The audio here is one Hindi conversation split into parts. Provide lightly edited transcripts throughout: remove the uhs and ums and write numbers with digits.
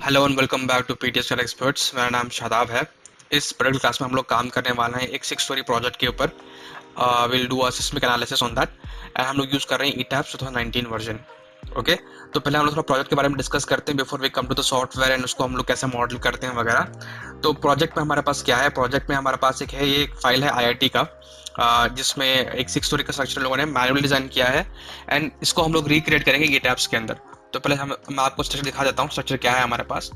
Hello and welcome back to PTS for experts. मेरा नाम शादाब है। इस पर्टिकुलर क्लास में हम लोग काम करने वाले हैं एक 6 स्टोरी प्रोजेक्ट के ऊपर। Will do a seismic analysis on that and हम लोग यूज़ कर रहे हैं ईटैप्स 2019 वर्जन। ओके, तो पहले हम लोग थोड़ा प्रोजेक्ट के बारे में डिस्कस करते हैं before we come to the software and उसको हम लोग कैसे मॉडल करते हैं वगैरह। तो प्रोजेक्ट में हमारे पास क्या है, प्रोजेक्ट में हमारे पास एक है, ये एक फाइल है आईआईटी का, जिसमें एक 6 स्टोरी का स्ट्रक्चर लोगों ने मैनुअली डिजाइन किया है एंड इसको हम लोग रिक्रिएट करेंगे ईटैप्स के अंदर। तो पहले मैं आपको स्ट्रक्चर दिखा देता हूँ, स्ट्रक्चर क्या है हमारे पास।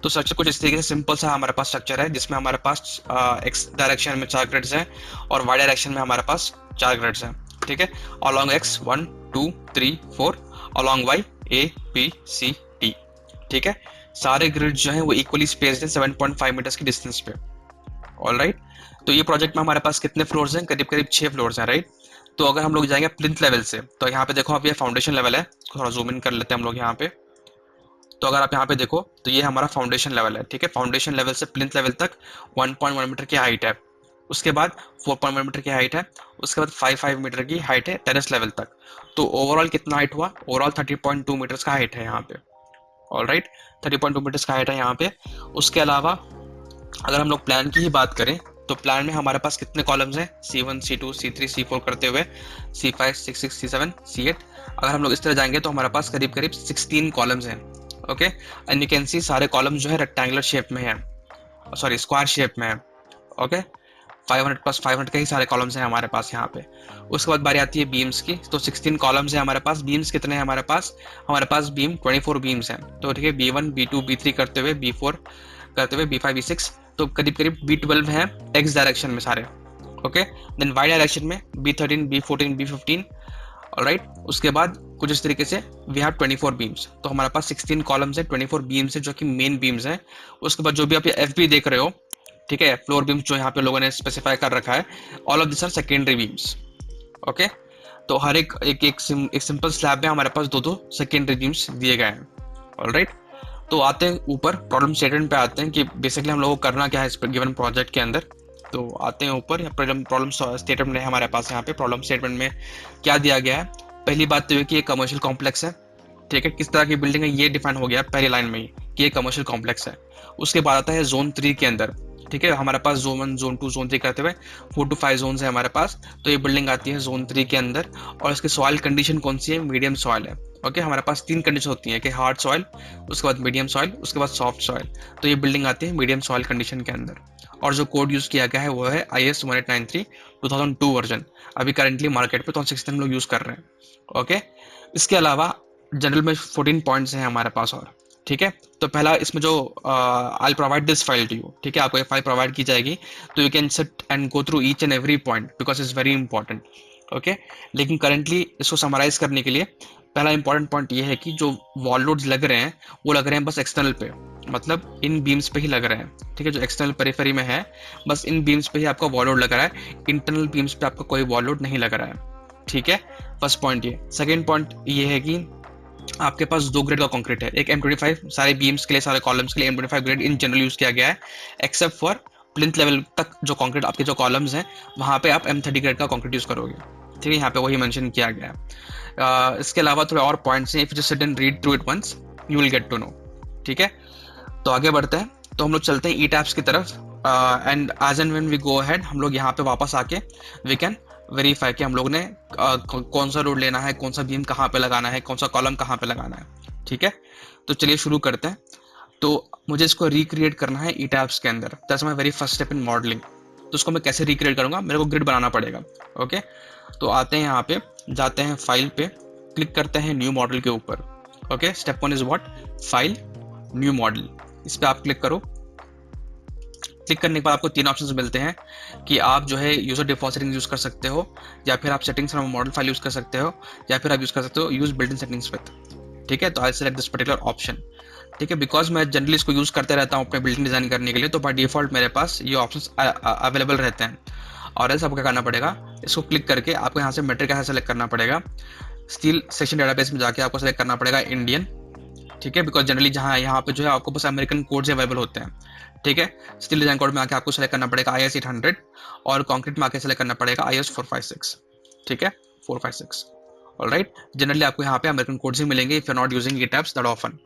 तो स्ट्रक्चर कुछ इस तरीके से सिंपल सा हमारे पास स्ट्रक्चर है, जिसमें हमारे पास एक्स डायरेक्शन में 4 ग्रिड्स हैं और वाई डायरेक्शन में हमारे पास 4 ग्रिड्स हैं। ठीक है, along X 1 2 3 4, along Y A B C D. ठीक है, सारे ग्रिड्स जो हैं वो इक्वली स्पेस्ड हैं 7.5 मीटर्स की डिस्टेंस पे। ऑल राइट, तो ये प्रोजेक्ट में हमारे पास कितने फ्लोर्स हैं? करीब करीब 6 फ्लोर्स हैं, राइट। तो अगर हम लोग जाएंगे प्लिंथ लेवल से, तो यहाँ पे देखो, अब ये फाउंडेशन लेवल है, थोड़ा जूम इन कर लेते हैं हम लोग यहाँ पे। तो अगर आप यहाँ पे देखो तो ये हमारा फाउंडेशन लेवल है। ठीक है, फाउंडेशन लेवल से प्लिंथ लेवल तक 1.1 मीटर की हाइट है। उसके बाद 4.1 मीटर की हाइट है। उसके बाद 5 मीटर की हाइट है टेरेस लेवल तक। तो ओवरऑल कितना हाइट हुआ? ओवरऑल 30.2 मीटर्स का हाइट है यहाँ पे। ऑल राइट, 30.2 मीटर्स का हाइट है यहाँ पे। उसके अलावा अगर हम लोग प्लान की ही बात करें, तो प्लान में हमारे पास कितने कॉलम्स हैं? C1 C2 C3 C4 करते हुए C5 C6 C7 C8। अगर हम लोग इस तरह जाएंगे तो हमारे पास करीब करीब 16 कॉलम्स हैं। ओके, एंड यू कैन सी सारे कॉलम्स जो है रेक्टेंगुलर शेप में है, सॉरी स्क्वायर शेप में है। ओके, 500 प्लस 500 के ही सारे कॉलम्स हैं हमारे पास यहाँ पे। उसके बाद बारी आती है बीम्स की। तो 16 कॉलम्स हैं हमारे पास। बीम्स कितने हैं हमारे पास? हमारे पास बीम 24 बीम्स हैं। तो ठीक है, B1 B2 B3 करते हुए B4 करते हुए B5 B6, तो करीब करीब B12 है एक्स डायरेक्शन में सारे। ओके, देन वाई डायरेक्शन में B13 B14 B15। राइट, उसके बाद कुछ इस तरीके से वी हैव 24 बीम्स। तो हमारे पास 16 कॉलम्स है, 24 बीम्स है जो कि मेन बीम्स हैं। उसके बाद जो भी आप ये एफ बी देख रहे हो, ठीक है, फ्लोर बीम्स जो यहाँ पे लोगों ने स्पेसिफाई कर रखा है, all of this are secondary beams. Okay, तो हर एक सिंपल स्लैब में हमारे पास दो दो सेकेंडरी बीम्स दिए गए हैं। ऑलराइट, तो आते हैं ऊपर प्रॉब्लम स्टेटमेंट पे आते हैं कि बेसिकली हम लोगों को करना क्या है इस गिवन प्रोजेक्ट के अंदर। तो आते हैं ऊपर, प्रॉब्लम स्टेटमेंट है हमारे पास। यहाँ पे प्रॉब्लम स्टेटमेंट में क्या दिया गया है? पहली बात तो ये कि ये कमर्शियल कॉम्प्लेक्स है। ठीक है, किस तरह की बिल्डिंग है ये डिफाइन हो गया पहली लाइन में ही कि ये कमर्शियल कॉम्प्लेक्स है। उसके बाद आता है जोन 3 के अंदर। ठीक है, हमारे पास जोन 1 जोन 2 जोन 3 करते हुए 4 to 5 जोन है हमारे पास। तो ये बिल्डिंग आती है जोन 3 के अंदर। और इसकी सॉइल कंडीशन कौन सी है? मीडियम सॉइल है। ओके, हमारे पास 3 कंडीशन होती है कि हार्ड सॉइल, उसके बाद मीडियम सॉइल, उसके बाद सॉफ्ट सॉइल। तो ये बिल्डिंग आती है मीडियम सॉइल कंडीशन के अंदर। और जो कोड यूज किया गया है वो है IS 1893 2002 वर्जन। अभी करंटली मार्केट पे 2016 हम लोग यूज कर रहे हैं। ओके, इसके अलावा जनरल में 14 पॉइंट्स हैं हमारे पास। और ठीक है, तो पहला इसमें जो I provide this file to you. ठीक है, आपको ये फाइल प्रोवाइड की जाएगी, तो you can sit and go through each and every point because it's very important. Okay, लेकिन करंटली इसको समराइज करने के लिए पहला इंपॉर्टेंट पॉइंट ये है कि जो वॉल लोड्स लग रहे हैं वो लग रहे हैं बस एक्सटर्नल पे, मतलब इन बीम्स पे ही लग रहे हैं। ठीक है, जो एक्सटर्नल पेरिफेरी में है बस इन बीम्स पे ही आपका वॉल लोड लग रहा है, इंटरनल बीम्स पे आपका कोई वॉल लोड नहीं लग रहा है। ठीक है, फर्स्ट पॉइंट ये। सेकेंड पॉइंट ये है कि आपके पास 2 ग्रेड का कंक्रीट है। एक M25 सारे बीम्स के लिए, सारे कॉलम्स के लिए M25 grade in general use किया गया है, एक्सेप्ट फॉर प्लिंथ लेवल तक जो कंक्रीट आपके जो कॉलम्स हैं वहां पे आप M30 ग्रेड का कंक्रीट यूज करोगे। ठीक है, यहाँ पे वही मेंशन किया गया है। इसके अलावा थोड़े और पॉइंट्स हैं, if you sit and read through it once you will get to know. ठीक है, तो आगे बढ़ते हैं। तो हम लोग चलते हैं ई टैप्स की तरफ and as and when we go ahead हम लोग यहाँ पे वापस आके वी कैन वेरीफाई कि हम लोग ने कौन सा रोड लेना है, कौन सा बीम कहाँ पे लगाना है, कौन सा कॉलम कहाँ पे लगाना है। ठीक है, तो चलिए शुरू करते हैं। तो मुझे इसको रिक्रिएट करना है ई टैप्स के अंदर। That's my very first step in modelling. तो उसको मैं कैसे रिक्रिएट करूंगा? मेरे को ग्रिड बनाना पड़ेगा। ओके, तो आते हैं यहाँ पे, जाते हैं फाइल पे, क्लिक करते हैं न्यू मॉडल के ऊपर। Okay, step 1 is what? File, new model. इस पे आप क्लिक करो। क्लिक करने के बाद आपको 3 ऑप्शंस मिलते हैं कि आप जो है यूजर डिफॉल्ट सेटिंग्स यूज कर सकते हो, या फिर आप settings from model file use कर सकते हो, या फिर आप यूज कर सकते हो use built in settings with. ठीक है, तो I select this particular option. ठीक है, बिकॉज मैं जनरली इसको यूज करते रहता हूँ अपने बिल्डिंग डिजाइन करने के लिए, तो बाय डिफॉल्ट मेरे पास ये ऑप्शंस अवेलेबल रहते हैं। और ऐसा आपको क्या करना पड़ेगा, इसको क्लिक करके आपको यहाँ से मेट्रिक कैसे सेलेक्ट करना पड़ेगा। स्टील सेक्शन डेटाबेस में जाके आपको सेलेक्ट करना पड़ेगा इंडियन। ठीक है, बिकॉज जनरली जहाँ यहाँ पे जो है आपको बस अमेरिकन कोड्स अवेलेबल होते हैं। ठीक है, स्टील डिजाइन कोड में आके आपको सेलेक्ट करना पड़ेगा IS 800, और कंक्रीट में आके सेलेक्ट करना पड़ेगा IS 456। ठीक है, 456। ऑलराइट, जनरली आपको यहाँ पे अमेरिकन कोड्स ही मिलेंगे if you are not using ETABS that often.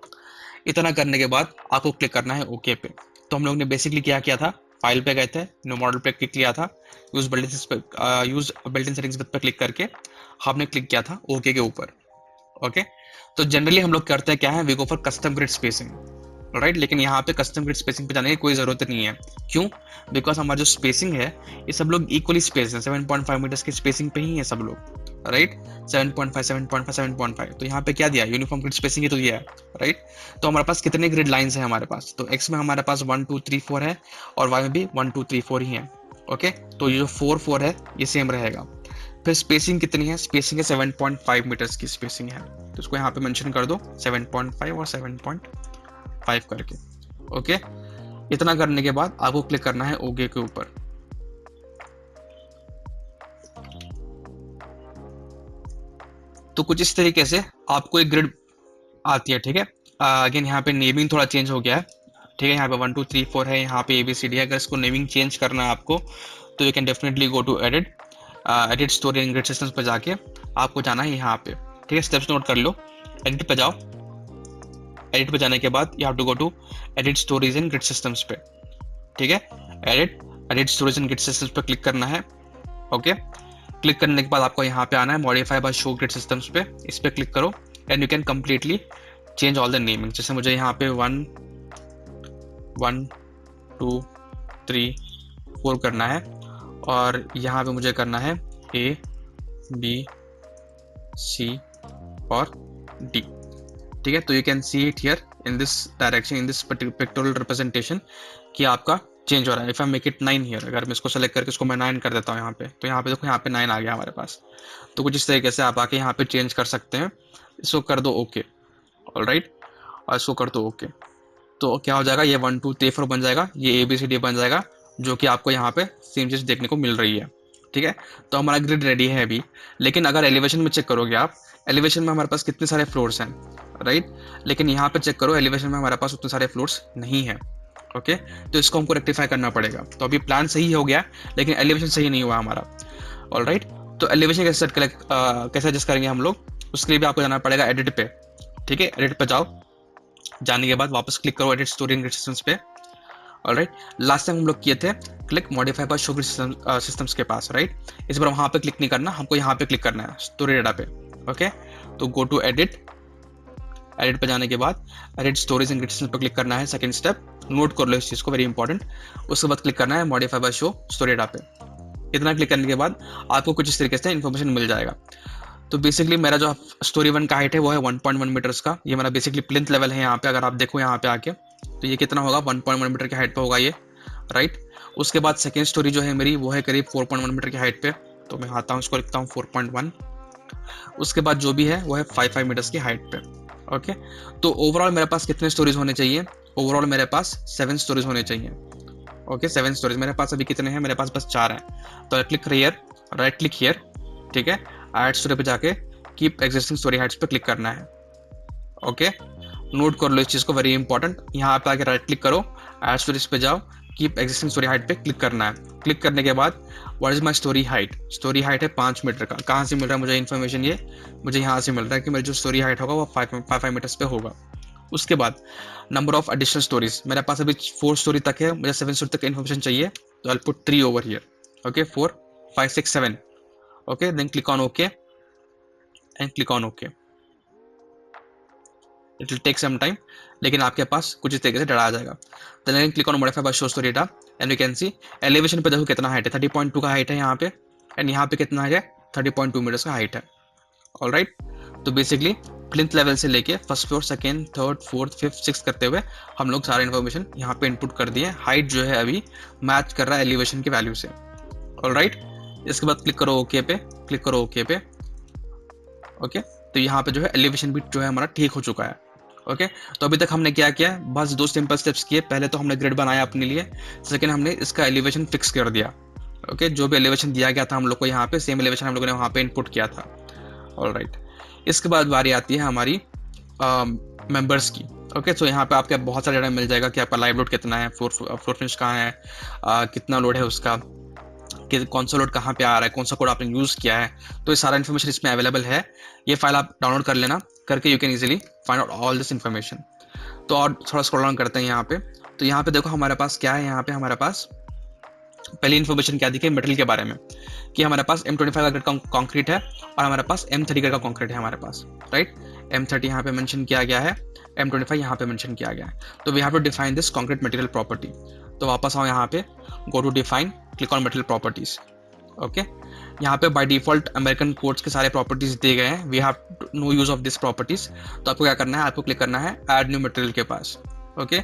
इतना करने के बाद आपको क्लिक करना है ओके पे। तो हम लोग ने बेसिकली क्या किया था, फाइल पे गए थे, न्यू मॉडल पे क्लिक किया था, यूज बिल्ट इन सेटिंग्स पे क्लिक करके हमने क्लिक किया था ओके के ऊपर। ओके, तो जनरली हम लोग करते हैं क्या है, we go for custom grid spacing, right. लेकिन यहाँ पे कस्टम ग्रिड स्पेसिंग पे जाने की कोई जरूरत नहीं है। क्यों? बिकॉज हमारा जो स्पेसिंग है ये सब लोग इक्वली स्पेस है, 7.5 मीटर्स की स्पेसिंग पे ही है सब लोग, राइट। 7.5 7.5 7.5, तो यहाँ पे क्या दिया, यूनिफॉर्म ग्रिड स्पेसिंग ही तो दिया है, राइट। तो हमारे पास कितने ग्रिड लाइंस है हमारे पास, तो एक्स में हमारे पास 1 2 3 4 है, और वाई में भी 1 2 3 4 ही है। ओके, तो ये जो 4 4 है ये सेम रहेगा। फिर स्पेसिंग कितनी है, स्पेसिंग है 7.5 मीटर्स की स्पेसिंग है, तो इसको यहाँ पे मेंशन कर दो 7.5 और 7.5 करके। ओके, इतना करने के बाद आपको क्लिक करना है ओके के ऊपर। तो कुछ इस तरीके से आपको एक ग्रिड आती है, ठीक है। अगेन यहाँ पे नेमिंग थोड़ा चेंज हो गया है, ठीक है। यहाँ पे 1 2 3 4 है, यहाँ पे ABCD है। अगर इसको नेमिंग चेंज करना है आपको तो you can definitely go to edit story and grid systems पे जाके आपको जाना है यहाँ पे, ठीक है। स्टेप्स नोट कर लो, एडिट पे जाओ। एडिट पे जाने के बाद you have to go to edit stories and grid systems पे, ठीक है। Edit storage and grid systems पे क्लिक करना है। ओके, क्लिक करने के बाद आपको यहाँ पे आना है modify by show grid systems पे, इस पे क्लिक करो and you can completely change all the naming. जैसे मुझे यहाँ पे 1 1 2 3 4 करना है, और यहाँ पे मुझे करना है A B C और D, ठीक है। तो you can see it here in this direction, in this pictorial representation कि आपका चेंज हो रहा है। If I make it 9 here, अगर मैं इसको सेलेक्ट करके इसको मैं 9 कर देता हूँ यहाँ पे, तो यहाँ पे देखो यहाँ पे 9 आ गया हमारे पास। तो कुछ इस तरीके से आप आके यहाँ पे चेंज कर सकते हैं। इसको कर दो ओके, ऑलराइट, और इसको कर दो ओके। तो क्या हो जाएगा, ये 1 2 3 4 बन जाएगा, ये ABCD बन जाएगा, जो कि आपको यहाँ पे सेम चीज देखने को मिल रही है, ठीक है। तो हमारा ग्रिड रेडी है अभी। लेकिन अगर एलिवेशन में चेक करोगे आप, एलिवेशन में हमारे पास कितने सारे फ्लोर्स हैं, राइट। लेकिन यहाँ पे चेक करो, एलिवेशन में हमारे पास उतने सारे फ्लोर्स नहीं है। ओके, तो इसको हमको रेक्टिफाई करना पड़ेगा। तो अभी प्लान सही हो गया, लेकिन एलिवेशन सही नहीं हुआ हमारा, ऑलराइट। तो एलिवेशन कैसे सेट कैसे एडजस्ट करेंगे हम लोग, उसके लिए भी आपको जाना पड़ेगा एडिट पे, ठीक है। एडिट पे जाओ, जाने के बाद वापस क्लिक करो एडिट स्टोरी एंड सिस्टम्स पे, ऑलराइट। लास्ट टाइम हम लोग किए थे click modify by show systems के पास, राइट। इस बार वहां पे क्लिक नहीं करना, हमको यहाँ पे क्लिक करना है स्टोरी डेटा पे। ओके, तो गो टू एडिट पे जाने के बाद एडिट स्टोरीज एंड सिस्टम्स पे क्लिक करना है, सेकंड स्टेप, नोट कर लो इस चीज को, वेरी इंपॉर्टेंट। उसके बाद क्लिक करना है modify by show story data पे। इतना क्लिक करने के बाद आपको कुछ इस तरीके से इन्फॉर्मेशन मिल जाएगा। तो बेसिकली मेरा जो स्टोरी 1 का हाइट है वो है 1.1 मीटर्स का, ये मेरा बेसिकली प्लिंथ लेवल है यहाँ पे। अगर आप देखो यहाँ पे आके, तो ये कितना होगा, 1.1 मीटर की हाइट पे होगा ये, राइट। उसके बाद सेकेंड स्टोरी जो है मेरी वो है करीब 4.1 मीटर की हाइट पे, तो मैं आता हूँ इसको लिखता हूँ 4.1। उसके बाद जो भी है वो है 5 मीटर्स की हाइट पे। ओके, तो ओवरऑल मेरे पास कितने स्टोरीज होने चाहिए, ओवरऑल मेरे पास 7 स्टोरीज होने चाहिए। ओके, 7 स्टोरीज मेरे पास अभी कितने हैं, मेरे पास बस 4 हैं। तो click here, right click here, ठीक है। ऐड स्टोरी पे जाके कीप एग्जिस्टिंग स्टोरी हाइट्स पे क्लिक करना है। ओके, नोट कर लो इस चीज को, वेरी इंपॉर्टेंट। यहाँ पे आके राइट क्लिक करो, ऐड स्टोरीज पे जाओ, कीप एग्जिस्टिंग स्टोरी हाइट पे क्लिक करना है। क्लिक करने के बाद what is my story height, story height है 5 मीटर का। कहाँ से मिल रहा है मुझे इन्फॉर्मेशन, ये मुझे यहाँ से मिल रहा है कि मेरी जो स्टोरी हाइट होगा वो 5 मीटर्स पे होगा। उसके बाद नंबर ऑफ एडिशनल स्टोरीज, मेरे पास अभी 4 स्टोरी तक है, मुझे 7 स्टोरी तक इन्फॉर्मेशन चाहिए, तो I put 3 over here. Okay, 4 5 6 7। Okay, then click on okay and click on okay. It will take some time, लेकिन आपके पास कुछ इस तरीके से डरा आ जाएगा। Then click on modify by show story data and you can see elevation पे देखो कितना हाइट है, 30.2 का हाइट है यहाँ पे, एंड यहाँ पे कितना है, 30.2 मीटर्स का हाइट है, ऑलराइट। तो बेसिकली प्लिंथ लेवल से लेके first floor, second, third, fourth, fifth, six करते हुए हम लोग सारे इन्फॉर्मेशन यहाँ पे इनपुट कर दिए। हाइट जो है अभी मैच कर रहा है एलिवेशन की वैल्यू से, ऑलराइट। इसके बाद क्लिक करो ओके पे, क्लिक करो ओके पे। ओके, तो यहाँ पे जो है एलिवेशन भी जो है हमारा ठीक हो चुका है। ओके, तो अभी तक हमने क्या किया, बस 2 सिंपल स्टेप्स किए। पहले तो हमने ग्रिड बनाया अपने लिए, सेकंड हमने इसका एलिवेशन फिक्स कर दिया। ओके, जो भी एलिवेशन दिया गया था हम लोग को यहाँ पे, सेम एलिवेशन हम लोगों ने वहाँ पे इनपुट किया था, ऑलराइट। इसके बाद बारी आती है हमारी मेंबर्स की। ओके, तो यहाँ पे आपके बहुत सारा डाटा मिल जाएगा कि आपका लाइव लोड कितना है, फ्लोर फिनिश कहाँ है, कितना लोड है उसका, कि कौन सा लोड कहाँ पे आ रहा है, कौन सा कोड आपने यूज़ किया है। तो ये सारा इन्फॉर्मेशन इसमें अवेलेबल है। ये फाइल आप डाउनलोड कर लेना, करके you can easily find out all this information. तो और थोड़ा स्क्रॉल डाउन करते हैं यहाँ पे, तो यहाँ पे देखो हमारे पास क्या है, यहाँ पे हमारे पास पहली इन्फॉर्मेशन क्या दिखी मेटल के बारे में, कि हमारे पास M25 का ग्रेड कॉन्क्रीट है और हमारे पास M30 ग्रेड का कॉन्क्रीट है हमारे पास, राइट। M30 यहाँ पे मेंशन किया गया है, M25 यहाँ पे मेंशन किया गया है। तो we have to define this concrete material property. तो वापस आओ यहाँ पे, go to define, click on material properties. Okay, यहाँ पे बाय डिफॉल्ट अमेरिकन कोड्स के सारे प्रॉपर्टीज दिए गए हैं, we have no use of this properties. तो आपको क्या करना है, आपको क्लिक करना है ऐड न्यू मटेरियल के पास। Okay,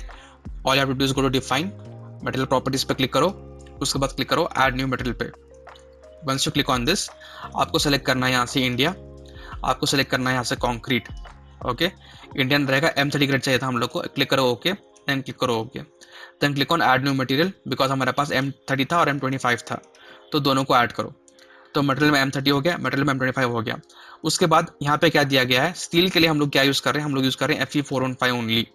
all you have to do is go to define, material properties पे क्लिक करो, उसके बाद क्लिक करो ऐड न्यू मटेरियल पे। Once you click on this, आपको सेलेक्ट करना है यहाँ से इंडिया, आपको सेलेक्ट करना है यहाँ से कॉन्क्रीट। ओके, इंडियन रहेगा, M30 ग्रेड चाहिए था हम लोग को। क्लिक करो ओके, देन क्लिक करो okay, then click on add new material, because हमारे पास M30 था और M25 था, तो दोनों को ऐड करो। तो मटेरियल में M30 हो गया, मटेरियल में M25 हो गया। उसके बाद यहाँ पे क्या दिया गया है, स्टील के लिए हम लोग क्या यूज कर रहे हैं, हम लोग यूज कर रहे हैं Fe415 ओनली।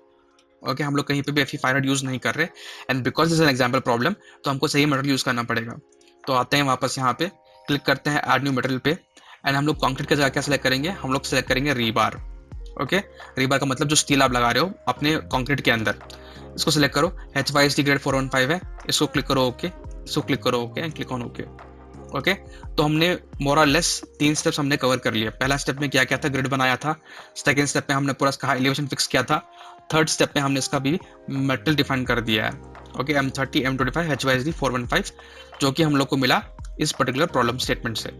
ओके, हम लोग कहीं पे भी Fe500 यूज नहीं कर रहे, and because this an example problem, तो हमको सही मटेरियल यूज करना पड़ेगा। तो आते हैं वापस यहाँ पे, क्लिक करते हैं ऐड न्यू मटेरियल पे, एंड हम लोग कॉन्क्रीट का जगह क्या सेलेक्ट करेंगे, हम लोग सेलेक्ट करेंगे रीबार। ओके, रीबार का मतलब जो स्टील आप लगा रहे हो अपने कॉन्क्रीट के अंदर, इसको सिलेक्ट करो। HYSD ग्रेड 415 है, इसको क्लिक करो ओके, इसको क्लिक करो okay and click on okay. Okay, तो हमने मोर और लेस 3 स्टेप्स हमने कवर कर लिए। पहला स्टेप में क्या क्या था, ग्रिड बनाया था। सेकंड स्टेप में हमने पूरा इसका एलिवेशन फिक्स किया था। थर्ड स्टेप में हमने इसका भी मेटल डिफाइन कर दिया है। ओके, M30, M25, HYSD 415, जो कि हम लोग को मिला इस पर्टिकुलर प्रॉब्लम स्टेटमेंट से।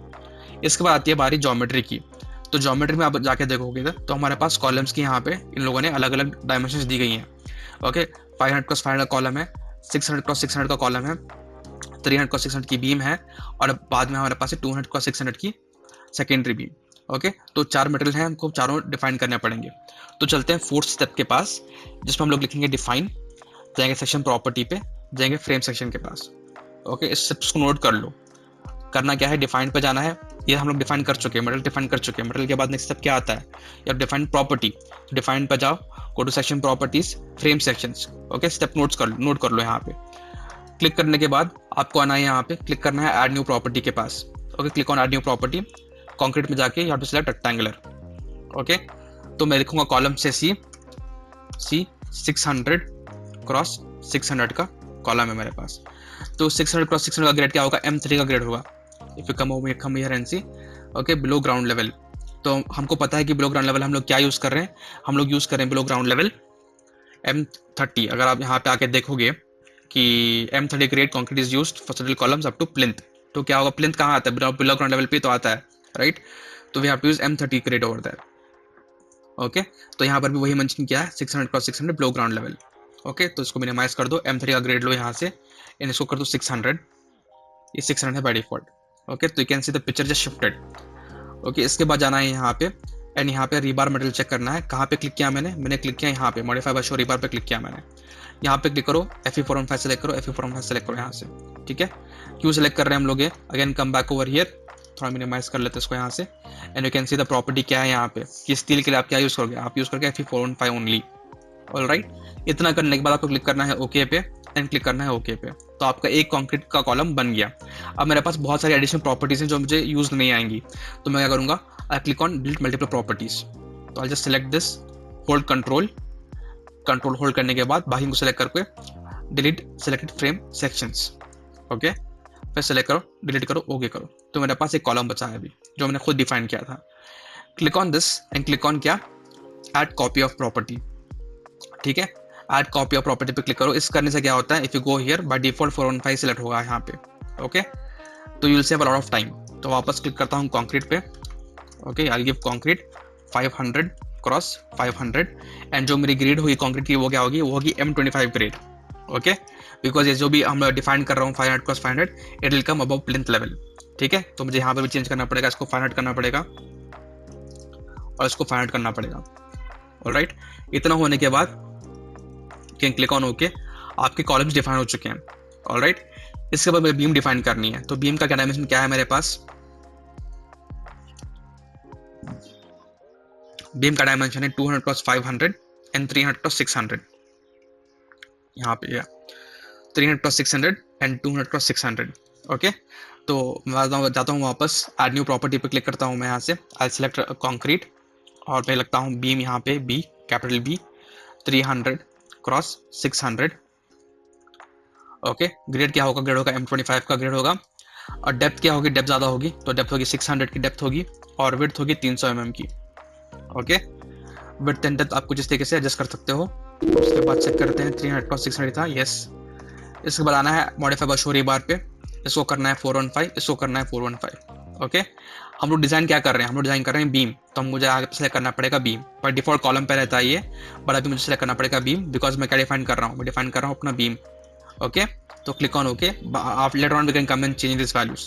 इसके बाद आती है बारी ज्योमेट्री की। तो ज्योमेट्री में आप जाके देखोगे तो हमारे पास कॉलम्स की यहाँ पे इन लोगों ने अलग अलग डायमेंशंस दी गई हैं। ओके, 500 क्रॉस 500 का कॉलम है, 600 क्रॉस 600 का कॉलम है, 300 क्रॉस 600 की बीम है, और बाद में हमारे पास 200 क्रॉस 600 की सेकेंडरी बीम। ओके, तो 4 मटेरियल हैं, हमको चारों डिफाइन करने पड़ेंगे। तो चलते हैं फोर्थ स्टेप के पास, जिसमें हम लोग लिखेंगे डिफाइन, जाएंगे सेक्शन प्रॉपर्टी पे, जाएंगे फ्रेम सेक्शन के पास। ओके, इस स्टेप्स को नोट कर लो। करना क्या है, डिफाइन पे जाना है। ये हम लोग डिफाइन कर चुके हैं, मटेरियल डिफाइन कर चुके हैं। मटेरियल के बाद नेक्स्ट स्टेप क्या आता है, या डिफाइन प्रॉपर्टी। डिफाइन पे जाओ, go to section properties, frame sections. Okay, step note कर लो यहाँ पे। क्लिक करने के बाद आपको आना है यहाँ पे, क्लिक करना है ऐड न्यू प्रॉपर्टी के पास। Okay, click on add new property, concrete में जाके यहाँ पे सिलेक्ट रेक्टेंगुलर। ओके, तो मैं लिखूंगा कॉलम से सी 600 क्रॉस 600 का कॉलम है मेरे पास। तो 600 क्रॉस 600 का ग्रेड क्या होगा, M3 का ग्रेड होगा। If you come here and see, okay, below ground level. तो हमको पता है कि बिलो ग्राउंड लेवल हम लोग क्या यूज कर रहे हैं, हम लोग यूज कर रहे हैं बिलो ग्राउंड लेवल M30। अगर आप यहाँ पे आके देखोगे कि M30 grade concrete is used for structural columns up to plinth, तो क्या होगा, प्लिंथ कहाँ आता है, बिलो ग्राउंड लेवल पे तो आता है, राइट। तो we have to use M30 grade over that. Okay, तो यहाँ पर भी वही मेंशन किया है, 600 cross 600 below ground level. Okay, तो इसको मिनिमाइज कर दो, M3 का ग्रेड लो यहाँ से, एंड इसको कर दो 600। ये 600 है बाय डिफॉल्ट। ओके, तो you can see the picture just shifted. Okay, इसके बाद जाना है यहाँ पे, एंड यहाँ पे रीबार मटेरियल चेक करना है। कहाँ पे क्लिक किया मैंने क्लिक किया यहाँ पे, मॉडिफाई बाय शो रीबार पे क्लिक किया मैंने। यहाँ पे क्लिक करो, Fe415 सेलेक्ट करो, Fe415 सेलेक्ट करो यहाँ से। ठीक है, क्यों सेलेक्ट कर रहे हैं हम लोग ये, again come back over here, थोड़ा मिनिमाइज कर लेते हैं इसको यहाँ से, and you can see the property क्या है यहाँ पे, कि स्टील के लिए आप क्या यूज करोगे, आप यूज करोगे Fe415 ओनली। ऑलराइट, इतना करने के बाद आपको क्लिक करना है ओके पे, एंड क्लिक करना है ओके पे। तो आपका एक कंक्रीट का कॉलम बन गया। अब मेरे पास बहुत सारी एडिशनल प्रॉपर्टीज हैं जो मुझे यूज नहीं आएंगी, तो मैं क्या करूंगा, I click on delete multiple properties. तो I just select this, hold control hold करने के बाद बाकी को सेलेक्ट करके delete selected frame sections. Okay, फिर सेलेक्ट करो, डिलीट करो, ओके करो। तो मेरे पास एक कॉलम बचा है अभी, जो मैंने खुद डिफाइन किया था। Click on this and click on क्या, ऐड कॉपी ऑफ प्रॉपर्टी। ठीक है, ऐड कॉपी ऑफ प्रॉपर्टी पे क्लिक करो। इस करने से क्या होता है, if you go here by default 415 select होगा यहाँ पे। ओके, तो you will save a lot of time. तो वापस क्लिक करता हूँ कॉन्क्रीट पे। Okay, I give concrete 500 cross 500, and जो मेरी ग्रेड होगी कॉन्क्रीट की वो क्या होगी, वो होगी M25 ग्रेड। ओके, बिकॉज ये जो भी हम डिफाइन कर रहा हूँ 500 cross 500, it will come above plinth level. ठीक है, तो मुझे यहाँ पे भी चेंज करना पड़ेगा, इसको 500 करना पड़ेगा और इसको 500 करना पड़ेगा। ऑलराइट, इतना होने के बाद कैन क्लिक ऑन ओके, आपके कॉलम्स डिफाइन हो चुके हैं। ऑलराइट, इसके बाद मुझे बीम डिफाइन करनी है। तो बीम का डायमेंशन क्या है मेरे पास, बीम का डायमेंशन है 200 क्रॉस 500 एंड 300 क्रॉस 600। यहाँ पे 300 क्रॉस 600 एंड 200 क्रॉस 600। ओके, तो मैं जाता हूँ वापस, ऐड न्यू प्रॉपर्टी पे क्लिक करता हूँ मैं यहाँ से, आई सेलेक्ट कॉन्क्रीट और पे लगता हूँ बीम यहाँ पे, B capital B. 300 cross 600। Okay, grade क्या होगा? ग्रेड होगा M25 का ग्रेड होगा। और डेप्थ क्या होगी? डेप्थ ज़्यादा होगी तो डेप्थ होगी 600 की डेप्थ होगी, और विड्थ होगी 300 mm की। ओके, विड्थ एंड डेप्थ आप कुछ इस तरीके से एडजस्ट कर सकते हो। उसके बाद चेक करते हैं 300 क्रॉस 600 था, यस। इसके बाद आना है मॉडिफाई बशोरी बार पे, इसको करना है 415, इसको करना है 415। ओके, हम लोग डिज़ाइन क्या कर रहे हैं? हम लोग डिज़ाइन कर रहे हैं बीम, तो मुझे आगे सेलेक्ट करना पड़ेगा बीम। पर डिफॉल्ट कॉलम पे रहता है ये, बट अभी मुझे सेलेक्ट करना पड़ेगा बीम, बिकॉज मैं क्या डिफाइन कर रहा हूँ? मैं डिफाइन कर रहा हूँ अपना बीम। ओके, तो क्लिक ऑन ओके। आप later on we can come and change this values.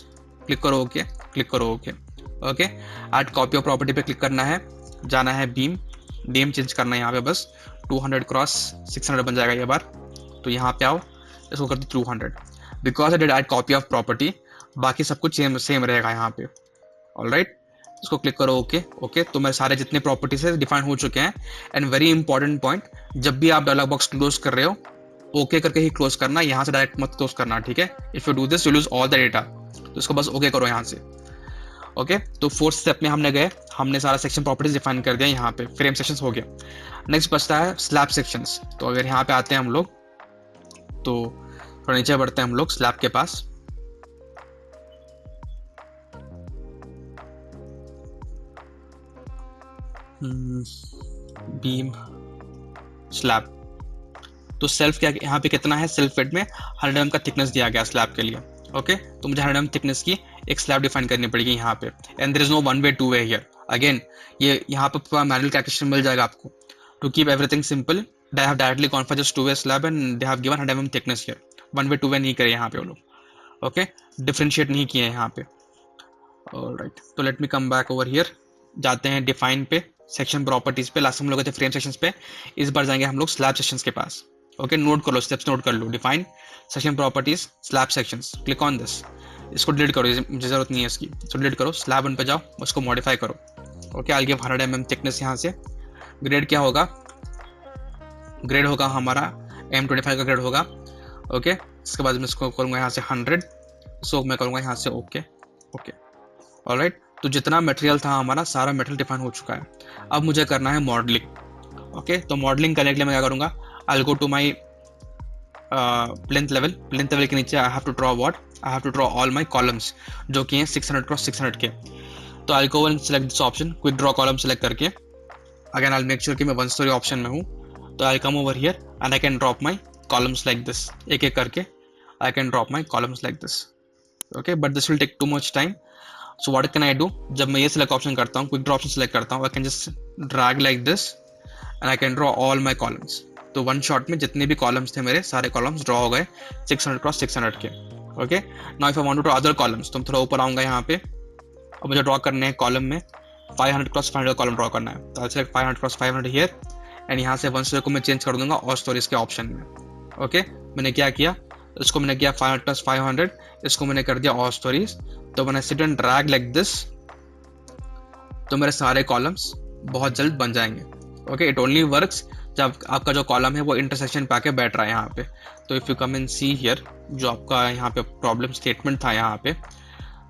Click करो ओके, क्लिक करो okay. Okay, add copy of property पे क्लिक करना है, जाना है बीम, नेम चेंज करना है यहाँ पे बस, 200 क्रॉस 600 बन जाएगा ये बार। तो यहाँ पे आओ, इसको कर दो 200, because I did add copy of property, बाकी सब कुछ सेम रहेगा यहाँ पे। ऑलराइट, इसको क्लिक करो ओके। ओके, तो मेरे सारे जितने प्रॉपर्टीज है डिफाइन हो चुके हैं। एंड वेरी इंपॉर्टेंट पॉइंट, जब भी आप डायलॉग बॉक्स क्लोज कर रहे हो, ओके करके ही क्लोज करना, यहाँ से डायरेक्ट मत क्लोज करना, ठीक है? If you do this you lose all the data, तो इसको बस ओके करो यहाँ से। ओके, तो फोर्थ स्टेप में हमने गए, हमने सारा सेक्शन प्रॉपर्टीज डिफाइन कर दिया यहाँ पे, फ्रेम सेक्शंस हो गया। नेक्स्ट बचता है स्लैब सेक्शंस। तो अगर यहाँ पे आते हैं हम लोग, तो थोड़ा नीचे बढ़ते हैं हम लोग स्लैब के पास। बीम स्लैब, तो सेल्फ क्या यहाँ पे कितना है? सेल्फ वेट में 100 mm का थिकनेस दिया गया स्लैब के लिए। ओके, तो मुझे 100 mm थिकनेस की एक स्लैब डिफाइन करनी पड़ेगी यहाँ पे। And there is no one way two way here. Again ये यहाँ पे पूरा मैनुअल कैलकुलेशन मिल जाएगा आपको। To keep everything simple, they have directly gone for just two way slab and they have given 100 mm thickness here. One way two way नहीं करे यहाँ पे वो लोग। ओके, डिफ्रेंशिएट नहीं किए यहाँ पे। ऑलराइट, तो let me come back over here. जाते हैं डिफाइन पे, सेक्शन प्रॉपर्टीज पे। लास्ट हम लोग थे फ्रेम सेक्शंस पे, इस बार जाएंगे हम लोग स्लैब सेक्शंस के पास। ओके, नोट कर लो, स्टेप्स नोट कर लो। Define section properties slab sections, click on this. इसको डिलीट करो, मुझे जरूरत नहीं है इसकी, इसको डिलीट करो। स्लैब 1 पे जाओ, उसको मॉडिफाई करो। Okay, I give 100 mm thickness यहाँ से। ग्रेड क्या होगा? ग्रेड होगा हमारा M25 का ग्रेड होगा। ओके, इसके बाद मैं इसको करूँगा यहाँ से 100, सो मैं करूँगा यहाँ से ओके। ओके, ऑलराइट, तो जितना मटेरियल था हमारा सारा मटेरियल डिफाइन हो चुका है। अब मुझे करना है मॉडलिंग। ओके, तो मॉडलिंग करने के लिए मैं क्या करूँगा? I go to my plinth level. Plinth level के नीचे I have to draw what? I have to draw all my columns, जो कि हैं 600 क्रॉस 600 के। तो I go and select this option, quick draw column select करके। अगेन आई मेक श्योर कि मैं 1 स्टोरी ऑप्शन में हूँ। तो I come over here and I can drop my columns like this, एक एक करके I can drop my columns like this. Okay, but this will take too much time. So what can I do? जब मैं ये सिलेक्ट ऑप्शन करता हूँ, क्विक ड्रॉ ऑप्शन सेलेक्ट करता हूँ, आई can just drag like this and I can draw all my columns. तो वन शॉट में जितने भी कॉलम्स थे मेरे सारे कॉलम्स ड्रॉ हो गए 600 क्रॉस 600 के। Okay, now if I want to draw other columns, तो मैं थोड़ा ऊपर आऊँगा यहाँ पे। अब मुझे ड्रॉ करने हैं कॉलम में 500 क्रॉस 500 कॉलम ड्रॉ करना है। तो I select 500 cross 500 here and यहाँ से 1 स्टोरी को मैं चेंज कर दूंगा और स्टोरीज के ऑप्शन में। ओके, मैंने क्या किया? इसको मैंने किया 500 + 500, इसको मैंने कर दिया और स्टोरीज। तो मैंने sit and drag like this, तो मेरे सारे कॉलम्स बहुत जल्द बन जाएंगे। ओके, इट ओनली वर्क्स जब आपका जो कॉलम है वो इंटरसेक्शन पे आके बैठ रहा है यहाँ पे। तो if you come and see here, जो आपका यहाँ पे प्रॉब्लम स्टेटमेंट था यहाँ पे,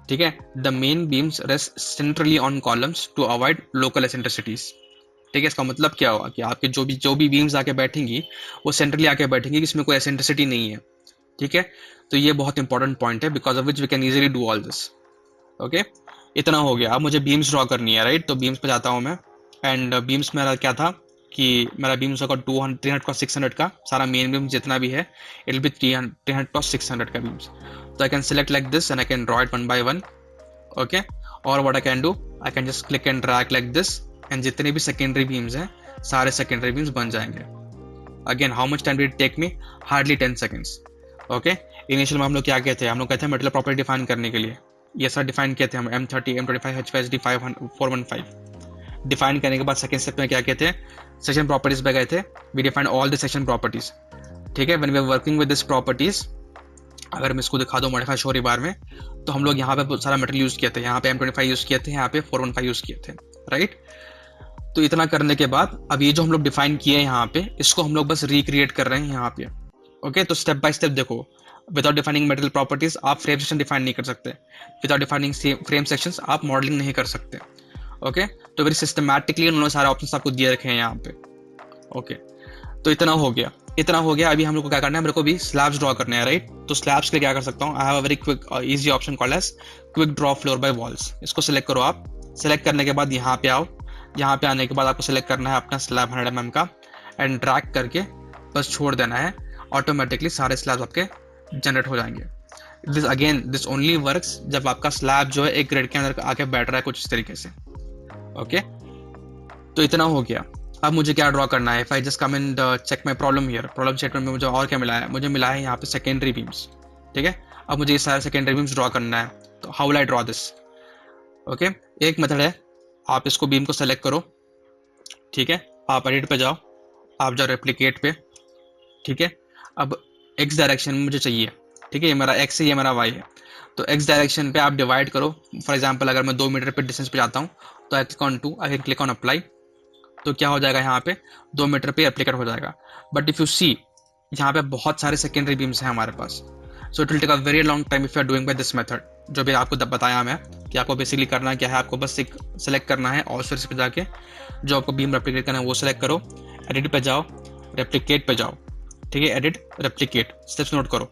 ठीक है, the main beams rest centrally on columns to avoid local eccentricities. ठीक है, इसका मतलब क्या होगा कि आपके जो भी बीम्स आके बैठेंगी वो सेंट्रली आके बैठेंगी, इसमें कोई एसेंट्रिसिटी नहीं है। ठीक है, तो ये बहुत इंपॉर्टेंट पॉइंट है, because of which we can easily do all this. Okay, इतना हो गया। अब मुझे बीम्स ड्रॉ करनी है, राइट? तो बीम्स पे जाता हूँ मैं, एंड बीम्स मेरा क्या था कि मेरा बीम्स होगा 200 300 क्रॉस 600 का। सारा मेन बीम जितना भी है इट विल बी 300 क्रॉस 600 का बीम्स। तो I can select like this and I can draw it 1 by 1। Okay, और what I can do, I can just click and drag like this, and जितने भी सेकेंडरी बीम्स हैं सारे सेकेंडरी बीम्स बन जाएंगे। Again how much time did it take me? Hardly 10 seconds. Okay, initial में हम लोग क्या कहते हैं? हम लोग कहते हैं मटेरियल प्रॉपर्टी डिफाइन करने के लिए ये सर डिफाइन किए थे हम M30 M25 HPSD 415। डिफाइन करने के बाद सेकंड स्टेप में क्या कहते हैं? सेक्शन प्रॉपर्टीज पे गए थे, we define all the section properties. ठीक है, when we are working with this properties, अगर मैं इसको दिखा दूं मॉडिफाई शोरी बार में, तो हम लोग यहाँ पे सारा मटेरियल यूज किए थे। यहाँ पे M25 यूज किए थे, यहाँ पे 415 यूज किए थे, राइट? तो इतना करने के बाद अब ये जो हम लोग डिफाइन किए यहाँ पे, इसको हम लोग बस रिक्रिएट कर रहे हैं यहाँ पे। ओके, तो स्टेप बाय स्टेप देखो। विदाउट डिफाइनिंग मटेरियल प्रॉपर्टीज आप फ्रेम सेक्शन डिफाइन नहीं कर सकते। विदाउट डिफाइनिंग फ्रेम सेक्शंस आप मॉडलिंग नहीं कर सकते। ओके, तो वेरी सिस्टमैटिकली उन्होंने सारे ऑप्शंस आपको दिए रखे हैं यहाँ पे। ओके, तो इतना हो गया। अभी हम लोग को क्या करना है, मेरे को भी स्लैब्स ड्रॉ करने हैं, राइट। तो स्लैब्स के लिए क्या कर सकता हूँ, I have a very quick easy option called as quick draw floor by walls. इसको सिलेक्ट करो आप। सिलेक्ट करने के बाद यहाँ पे आओ। यहाँ पे आने के बाद आपको सिलेक्ट करना है अपना स्लैब 100 mm का, एंड ड्रैग करके बस छोड़ देना है। ऑटोमेटिकली सारे स्लैब्स आपके जनरेट हो जाएंगे। दिस ओनली वर्क्स जब आपका स्लैब जो है एक ग्रिड के अंदर आके बैठ रहा है कुछ इस तरीके से। ओके, तो इतना हो गया। अब मुझे क्या ड्रॉ करना है, if I just come and check my problem here, problem statement में मुझे और क्या मिला है, मुझे मिला है यहाँ पे सेकेंडरी बीम्स। ठीक है, अब मुझे ये सारे सेकेंडरी बीम्स ड्रॉ करना है। तो how will I draw this? Okay, एक मेथड है, आप इसको बीम को सेलेक्ट करो। ठीक है, आप एडिट पे जाओ, आप जाओ रेप्लिकेट पे। ठीक है, अब एक्स डायरेक्शन में मुझे चाहिए। ठीक है, ये मेरा एक्स है, ये मेरा वाई है। तो एक्स डायरेक्शन पे आप डिवाइड करो। फॉर एग्जांपल अगर मैं 2 मीटर पे डिस्टेंस पे जाता हूँ तो आई click on 2, I can click on apply. तो क्या हो जाएगा, यहाँ पे 2 मीटर पे एप्लीकेट हो जाएगा। बट इफ यू सी, यहाँ पे बहुत सारे सेकेंडरी बीम्स हैं हमारे पास। So it will take a very long time if you are doing by this method. जो भी आपको बताया मैं कि आपको बेसिकली करना क्या है, आपको बस एक सेलेक्ट करना है और फिर इस पे जाके जो आपको बीम रेप्लिकेट करना है वो सेलेक्ट करो, एडिट पे जाओ, रेप्लिकेट पे जाओ। ठीक है, एडिट रेप्लिकेट स्टेप्स नोट करो,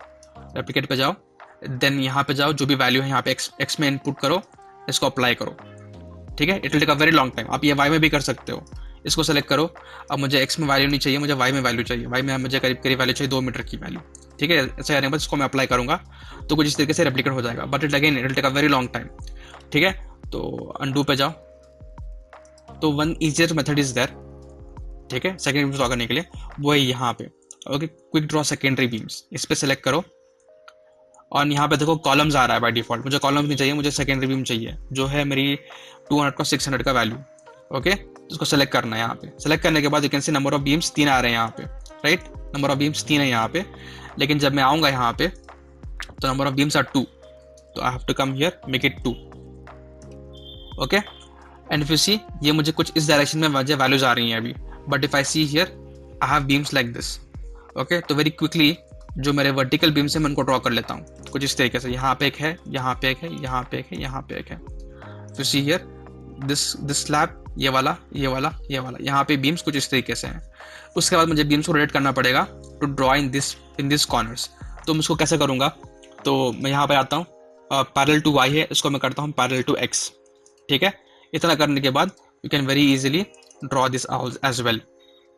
रेप्लिकेट पे जाओ, देन यहाँ पे जाओ, जो भी वैल्यू है यहाँ पे एक्स में इनपुट करो, इसको अप्लाई करो। ठीक है, it will take a very long time. आप ये वाई में भी कर सकते हो। इसको सेलेक्ट करो। अब मुझे एक्स में वैल्यू नहीं चाहिए, मुझे वाई में वैल्यू चाहिए। वाई में मुझे करीब करीब वैल्यू चाहिए 2 मीटर की वैल्यू। ठीक है, ऐसा करने के बाद इसको मैं अप्लाई करूंगा तो कुछ इस तरीके से रेप्लिकेट हो जाएगा। But it again it will take a very long time. ठीक है, तो अनडू पे जाओ। तो one easier method is there. ठीक है, सेकेंड ड्रॉ करने के लिए वो है यहाँ पे। Okay, quick draw secondary beams, इस पे सेलेक्ट करो। और यहाँ पे देखो कॉलम्स आ रहा है बाय डिफॉल्ट, मुझे कॉलम्स नहीं चाहिए, मुझे सेकेंडरी बीम चाहिए जो है मेरी 200 का 600 का वैल्यू। ओके, उसको सेलेक्ट करना है। यहाँ पे सेलेक्ट करने के बाद you can see number of beams 3 आ रहे हैं यहाँ पे, राइट। नंबर ऑफ बीम्स 3 है यहाँ पे, लेकिन जब मैं आऊँगा यहाँ पे तो नंबर ऑफ बीम्स आर 2। तो I have to come here, make it 2। Okay, and if you see, ये मुझे कुछ इस डायरेक्शन में मुझे वैल्यूज आ रही हैं अभी। But if I see here, I have beams like this. Okay, तो वेरी क्विकली जो मेरे वर्टिकल बीम्स है मैं उनको ड्रॉ कर लेता हूँ कुछ इस तरीके से। यहाँ पे एक है, यहाँ पे एक है, यहाँ पे एक है, यहाँ पे एक है। तो सी हियर दिस स्लैब, ये वाला, ये वाला, ये वाला, यहाँ पे बीम्स कुछ इस तरीके से हैं। उसके बाद मुझे बीम्स को रोटेट करना पड़ेगा to draw in this corners. तो मैं उसको कैसे करूँगा, तो मैं यहाँ पे आता हूँ, पैरेलल टू वाई है, इसको मैं करता हूँ पैरेलल टू एक्स। ठीक है, इतना करने के बाद you can very easily draw this as well.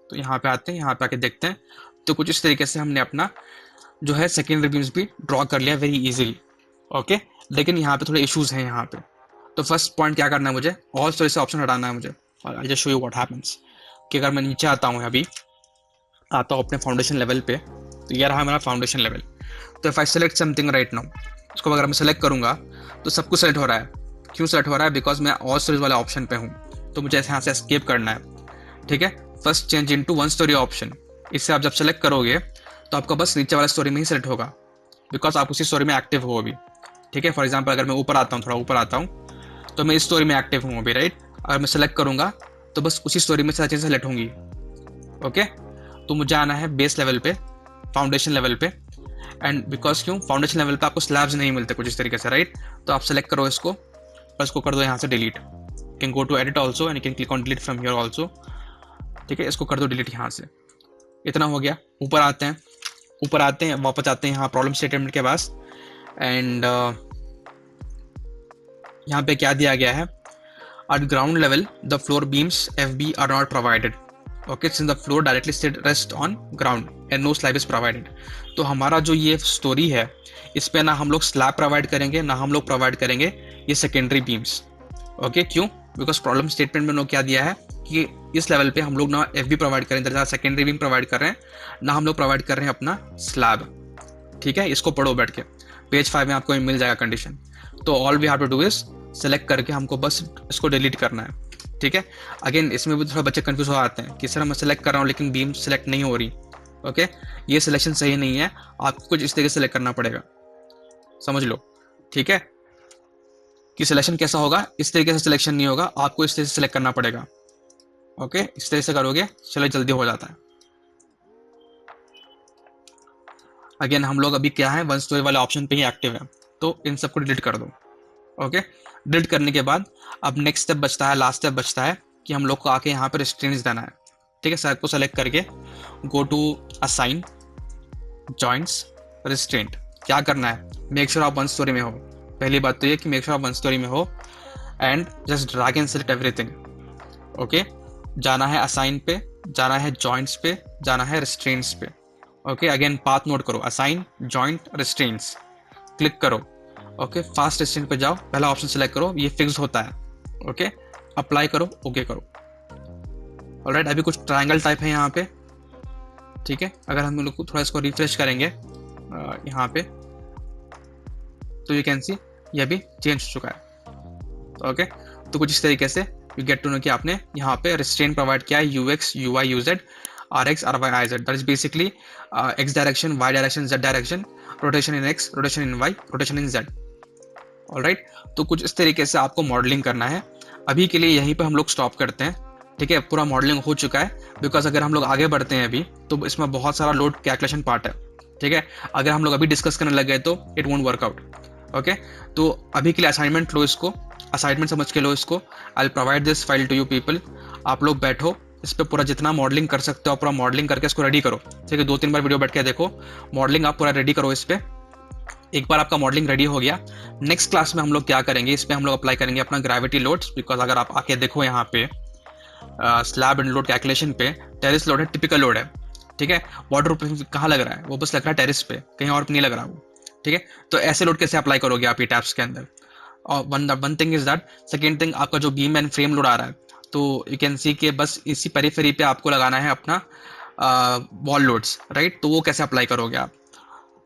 तो यहाँ पे आते हैं, यहाँ पे आके देखते हैं। तो कुछ इस तरीके से हमने अपना जो है सेकेंडरी बीम्स भी ड्रॉ कर लिया वेरी इजीली। ओके, लेकिन यहाँ पे थोड़े इश्यूज हैं यहाँ पे। तो फर्स्ट पॉइंट क्या करना है, मुझे ऑल स्टोरी से ऑप्शन हटाना है मुझे। और I just show you what happens कि अगर मैं नीचे आता हूँ, अभी आता हूँ अपने फाउंडेशन लेवल पे, तो ये रहा मेरा फाउंडेशन लेवल। तो if I select something right now, इसको अगर मैं सेलेक्ट करूँगा तो सब कुछ सेलेक्ट हो रहा है। क्यों सेलेक्ट हो रहा है? बिकॉज मैं ऑल स्टोरेज वाले ऑप्शन पे हूँ, तो मुझे यहाँ से एस्केप करना है। ठीक है, first change into one story option, इससे आप जब सेलेक्ट करोगे तो आपका बस नीचे वाला स्टोरी में ही सेलेक्ट होगा, बिकॉज आप उसी स्टोरी में एक्टिव हो अभी। ठीक है, फॉर एग्जाम्पल अगर मैं ऊपर आता हूँ, थोड़ा ऊपर आता हूँ, तो मैं इस स्टोरी में एक्टिव हूँ अभी, राइट। अगर मैं सेलेक्ट करूँगा तो बस उसी स्टोरी में सारी चीज़ें सेलेक्ट होंगी। ओके, तो मुझे आना है बेस लेवल पे, फाउंडेशन लेवल पे। एंड बिकॉज क्यों, फाउंडेशन लेवल पे आपको स्लैब्स नहीं मिलते कुछ इस तरीके से, राइट। तो आप सेलेक्ट करो इसको और इसको कर दो यहाँ से delete. You can go to edit also and you can click on delete from here also. ठीक है, इसको कर दो डिलीट यहाँ से। इतना हो गया। ऊपर आते हैं, ऊपर आते हैं, वापस आते हैं यहाँ प्रॉब्लम स्टेटमेंट के पास। एंड यहाँ पे क्या दिया गया है, at ground level the floor beams F B are not provided. Okay, since the floor directly rest on ground and no slab is provided. तो हमारा जो ये स्टोरी है, इस पे ना हम लोग स्लैब प्रोवाइड करेंगे, ना हम लोग प्रोवाइड करेंगे ये सेकेंडरी बीम्स। ओके, क्यों? बिकॉज प्रॉब्लम स्टेटमेंट में उन्होंने क्या दिया है कि इस लेवल पे हम लोग ना एफ बी प्रोवाइड करें, सेकेंडरी बीम प्रोवाइड कर रहे हैं, ना हम लोग प्रोवाइड कर रहे हैं अपना स्लैब। ठीक है, इसको पढ़ो बैठ के, पेज 5 में आपको मिल जाएगा कंडीशन। तो all we have to do is select करके हमको बस इसको डिलीट करना है। ठीक है, अगेन इसमें भी थोड़ा बच्चे कंफ्यूज हो आते हैं कि सर मैं सेलेक्ट कर रहा हूँ लेकिन बीम सेलेक्ट नहीं हो रही। ओके, ये सिलेक्शन सही नहीं है, आपको कुछ इस तरीके से सेलेक्ट करना पड़ेगा, समझ लो। ठीक है, कि सिलेक्शन कैसा होगा, इस तरीके से सिलेक्शन नहीं होगा, आपको इस तरीके से सेलेक्ट करना पड़ेगा। ओके, इस तरह से करोगे, चलो जल्दी हो जाता है। अगेन हम लोग अभी क्या है, वन स्टोरी वाले ऑप्शन पे ही एक्टिव है, तो इन सबको डिलीट कर दो। ओके, डिलीट करने के बाद अब नेक्स्ट स्टेप बचता है, लास्ट स्टेप बचता है कि हम लोग को आके यहाँ पर रिस्ट्रेंट्स देना है। ठीक है, सबको सेलेक्ट करके go to assign joints restraint. क्या करना है, मेक श्योर आप वन स्टोरी में हो। पहली बात तो ये कि मेक श्योर आप वन स्टोरी में हो and just drag and select everything. Okay, जाना है असाइन पे, जाना है जॉइंट्स पे, जाना है रिस्ट्रेंट्स पे। ओके, अगेन पाथ नोट करो, असाइन जॉइंट रिस्ट्रेंट्स, क्लिक करो। ओके, फास्ट रिस्ट्रेंट पे जाओ, पहला ऑप्शन सेलेक्ट करो, ये फिक्स होता है। ओके, अप्लाई करो, ओके करो। ऑलराइट, अभी कुछ ट्रायंगल टाइप है यहाँ पे। ठीक है, अगर हम लोग थोड़ा इसको रिफ्रेश करेंगे यहाँ पे तो यू कैन सी ये भी चेंज हो चुका है। ओके, तो कुछ इस तरीके से यू गेट टू नो कि आपने यहाँ पे रिस्ट्रेंट प्रोवाइड किया है, UX UI UZ RX RY IZ, that is basically X direction, Y direction, Z direction, rotation in X, rotation in Y, rotation in Z। Alright, तो कुछ इस तरीके से आपको मॉडलिंग करना है। अभी के लिए यहीं पे हम लोग स्टॉप करते हैं। ठीक है, पूरा मॉडलिंग हो चुका है, बिकॉज अगर हम लोग आगे बढ़ते हैं अभी तो इसमें बहुत सारा लोड कैलकुलेशन पार्ट है। ठीक है, अगर हम लोग अभी डिस्कस करने लगे तो it won't work out. Okay, तो अभी के लिए असाइनमेंट लो, इसको असाइनमेंट समझ के लो इसको। I will provide this file to you people. आप लोग बैठो, इस पर पूरा जितना मॉडलिंग कर सकते हो पूरा मॉडलिंग करके इसको रेडी करो। ठीक है, 2-3 बार वीडियो बैठ के देखो, मॉडलिंग आप पूरा रेडी करो इस पर। एक बार आपका मॉडलिंग रेडी हो गया, नेक्स्ट क्लास में हम लोग क्या करेंगे, इस पर हम लोग अप्लाई करेंगे अपना ग्रेविटी लोड्स। बिकॉज अगर आप आके देखो यहाँ पे स्लैब एंड लोड कैलकुलेशन पे टेरिस लोड है, टिपिकल लोड है। ठीक है, वाटर प्रूफ कहाँ लग रहा है, वो बस लग रहा है टेरिस पे, कहीं और नहीं लग रहा वो। ठीक है, तो ऐसे लोड कैसे अप्लाई करोगे आप ये टैब्स के अंदर। और one thing is that, second thing, आपका जो बीम एंड फ्रेम लोड आ रहा है तो यू कैन सी के बस इसी पेरीफेरी पे आपको लगाना है अपना वॉल लोड्स, राइट। तो वो कैसे अप्लाई करोगे आप।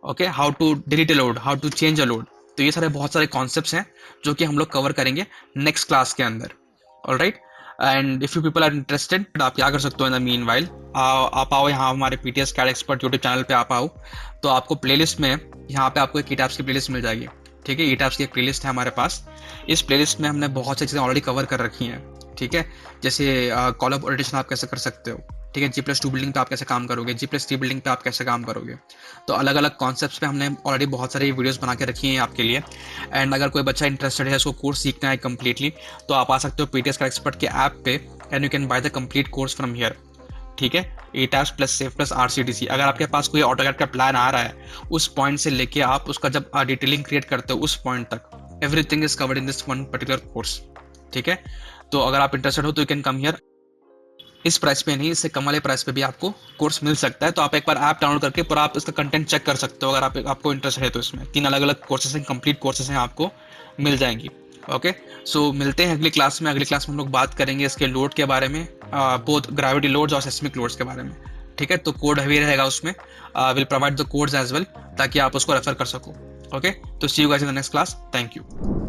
Okay, how to delete a load, how to change a load. तो ये सारे बहुत सारे कॉन्सेप्ट्स हैं जो कि हम लोग कवर करेंगे नेक्स्ट क्लास के अंदर। Alright, and if you people are interested, आप क्या कर सकते हो इन द मीन वाइल, आप आओ यहाँ हमारे PTS CAD expert YouTube channel पे आप आओ, तो आपको प्लेलिस्ट में यहाँ पे आपको एक ईटैप्स की प्लेलिस्ट मिल जाएगी। ठीक है, ईटैप्स की एक प्लेलिस्ट है हमारे पास। इस प्लेलिस्ट में हमने बहुत सी चीज़ें ऑलरेडी कवर कर रखी हैं। ठीक है, जैसे कॉलम ओरिएंटेशन आप कैसे कर सकते हो। ठीक है, G+2 बिल्डिंग पे आप कैसे काम करोगे, G+3 बिल्डिंग पे आप कैसे काम करोगे। तो अलग अलग कॉन्सेप्ट्स पे हमने ऑलरेडी बहुत सारी वीडियोस बना के रखी हैं आपके लिए। एंड अगर कोई बच्चा इंटरेस्टेड है, उसको कोर्स सीखना है कम्प्लीटली, तो आप आ सकते हो PTS CAD एक्सपर्ट के ऐप पे and you can by the complete course from here. ठीक है, ETABS plus safe plus RCDC। अगर आपके पास कोई AutoCAD का प्लान आ रहा है, उस पॉइंट से लेके आप उसका जब डिटेलिंग क्रिएट करते हो उस पॉइंट तक, everything is covered in this one particular course. ठीक है, तो अगर आप इंटरेस्टेड हो तो यू कैन कम हियर। इस प्राइस पे नहीं, इससे कम वाले प्राइस पे भी आपको कोर्स मिल सकता है। तो आप एक बार ऐप डाउनलोड करके पूरा आप इसका कंटेंट चेक कर सकते हो, अगर आपको इंटरेस्ट है तो। इसमें 3 अलग अलग कोर्सेज हैं, कंप्लीट कोर्सेज हैं, आपको मिल जाएंगी। ओके, सो मिलते हैं अगली क्लास में। अगली क्लास में हम लोग बात करेंगे इसके लोड के बारे में, बोथ ग्रेविटी लोड्स और सेस्मिक लोड्स के बारे में। ठीक है, तो कोड भी रहेगा उसमें, will provide the codes as well, ताकि आप उसको रेफर कर सको। ओके, तो see you guys in the next class, thank you.